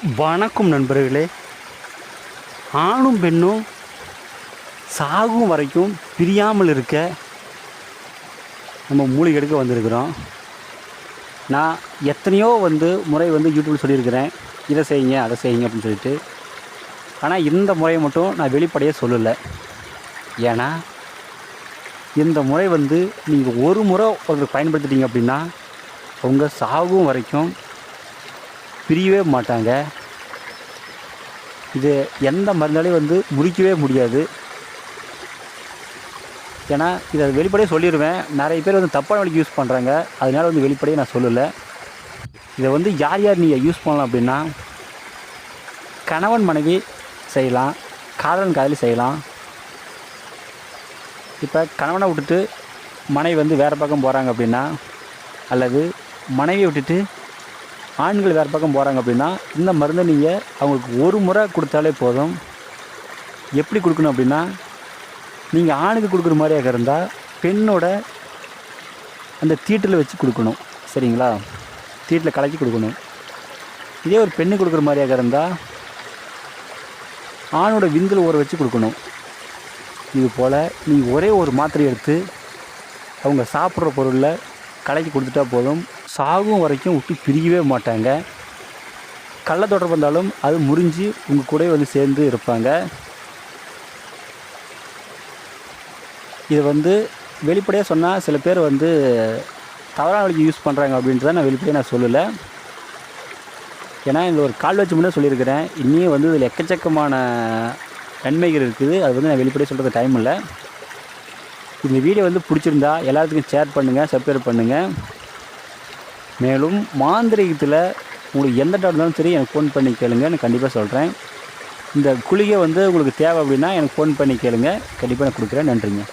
வணக்கம் நண்பர்களே. ஆணும் பெண்ணும் சாகும் வரைக்கும் பிரியாமல் இருக்க நம்ம மூலிகை எடுக்க வந்திருக்கிறோம். நான் எத்தனையோ முறை யூடியூப்பில் சொல்லியிருக்கிறேன், இதை செய்யுங்க அதை செய்யுங்க அப்படின்னு சொல்லிட்டு. ஆனால் இந்த முறையை மட்டும் நான் வெளிப்படையாக சொல்லலை. ஏன்னா இந்த முறை நீங்கள் ஒரு முறை ஒருத்தர் பயன்படுத்திட்டீங்க அப்படின்னா அவங்க சாகும் வரைக்கும் பிரியவே மாட்டாங்க. இது எந்த மருந்தாலையும் முறிக்கவே முடியாது. ஏன்னா இதை வெளிப்படையாக சொல்லிடுவேன். நிறைய பேர் தப்பான வழிக்கு யூஸ் பண்ணுறாங்க. அதனால் வெளிப்படையாக நான் சொல்லலை. இதை யார் யார் நீங்கள் யூஸ் பண்ணலாம் அப்படின்னா, கணவன் மனைவி செய்யலாம், காதலன் காதலி செய்யலாம். இப்போ கணவனை விட்டுட்டு மனைவி வேறு பக்கம் போகிறாங்க அப்படின்னா, அல்லது மனைவியை விட்டுட்டு ஆண்கள் வேறு பக்கம் போகிறாங்க அப்படின்னா, இந்த மருந்தை நீங்கள் அவங்களுக்கு ஒரு முறை கொடுத்தாலே போதும். எப்படி கொடுக்கணும் அப்படின்னா, நீங்கள் ஆணுக்கு கொடுக்குற மாதிரியாக இருந்தால் பெண்ணோட அந்த தீட்டில் வச்சு கொடுக்கணும். சரிங்களா? தீட்டில் கலக்கி கொடுக்கணும். இதே ஒரு பெண்ணு கொடுக்குற மாதிரியாக இருந்தால் ஆணோட விந்தில் ஊற வச்சு கொடுக்கணும். இது போல் நீங்கள் ஒரே ஒரு மாத்திரை எடுத்து அவங்க சாப்பிட்ற பொருளில் கலக்கி கொடுத்துட்டா போதும். சாகும் வரைக்கும் விட்டு பிரியவே மாட்டாங்க. கள்ள தொடர்பு வந்தாலும் அது முறிஞ்சு உங்கள் கூட சேர்ந்து இருப்பாங்க. இது வெளிப்படையாக சொன்னால் சில பேர் தவறான வழிக்கு யூஸ் பண்ணுறாங்க அப்படின்றத நான் வெளிப்படையாக நான் சொல்லலை. ஏன்னா இந்த ஒரு கால் வச்சு முன்னே சொல்லியிருக்கிறேன். இன்னும் இதில் எக்கச்சக்கமான நன்மைகள் இருக்குது. அது நான் வெளிப்படையாக சொல்கிறது டைம் இல்லை. இந்த வீடியோ பிடிச்சிருந்தா எல்லாத்துக்கும் ஷேர் பண்ணுங்கள், சப்ஸ்கிரைப் பண்ணுங்கள். மேலும் மாந்திரீகத்தில் உங்களுக்கு எந்த டவுட் இருந்தாலும் சரி எனக்கு ஃபோன் பண்ணி கேளுங்க, நான் கண்டிப்பாக சொல்கிறேன். இந்த குளிகை உங்களுக்கு தேவை அப்படின்னா எனக்கு ஃபோன் பண்ணி கேளுங்க, கண்டிப்பாக நான் கொடுக்குறேன். நன்றிங்க.